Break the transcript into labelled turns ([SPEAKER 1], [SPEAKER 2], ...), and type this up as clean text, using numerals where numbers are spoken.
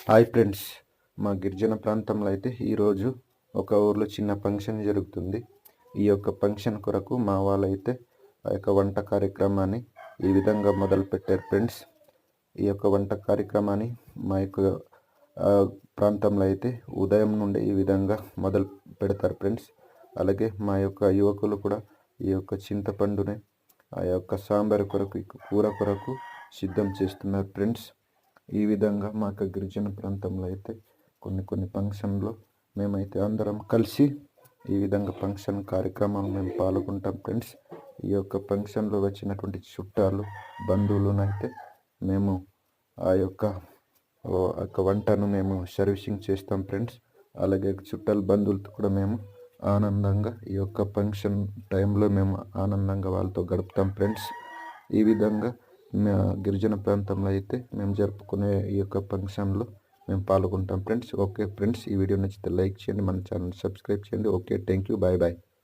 [SPEAKER 1] Hi friends, మా గిరిజన ప్రాంతంలో అయితే ఈరోజు ఒక ఊర్లో చిన్న ఫంక్షన్ జరుగుతుంది. ఈ యొక్క ఫంక్షన్ కొరకు మా వాళ్ళైతే ఆ యొక్క వంట కార్యక్రమాన్ని ఈ విధంగా మొదలుపెట్టారు ఫ్రెండ్స్. ఈ యొక్క వంట కార్యక్రమాన్ని మా యొక్క ప్రాంతంలో అయితే ఉదయం నుండి ఈ విధంగా మొదలు పెడతారు ఫ్రెండ్స్. అలాగే మా యొక్క యువకులు కూడా ఈ యొక్క చింతపండుని ఆ యొక్క సాంబార్ కొరకు కూర కొరకు సిద్ధం చేస్తున్నారు ఫ్రెండ్స్. ఈ విధంగా మా యొక్క గిరిజన ప్రాంతంలో అయితే కొన్ని ఫంక్షన్లో మేమైతే అందరం కలిసి ఈ విధంగా ఫంక్షన్ కార్యక్రమాలు మేము పాల్గొంటాం ఫ్రెండ్స్. ఈ యొక్క ఫంక్షన్లో వచ్చినటువంటి చుట్టాలు బంధువులనైతే మేము ఆ యొక్క వంటను మేము సర్వీసింగ్ చేస్తాం ఫ్రెండ్స్. అలాగే చుట్టాలు బంధువులతో కూడా మేము ఆనందంగా ఈ యొక్క ఫంక్షన్ టైంలో మేము ఆనందంగా వాళ్ళతో గడుపుతాం ఫ్రెండ్స్. ఈ విధంగా మా గిరిజన ప్రాంతంలో అయితే మేము జరుపుకునే ఈ యొక్క ఫంక్షన్లో మేము పాల్గొంటాం ఫ్రెండ్స్. ఓకే ఫ్రెండ్స్, ఈ వీడియో నచ్చితే లైక్ చేయండి, మన ఛానల్ సబ్స్క్రైబ్ చేయండి. Okay, thank you, bye bye.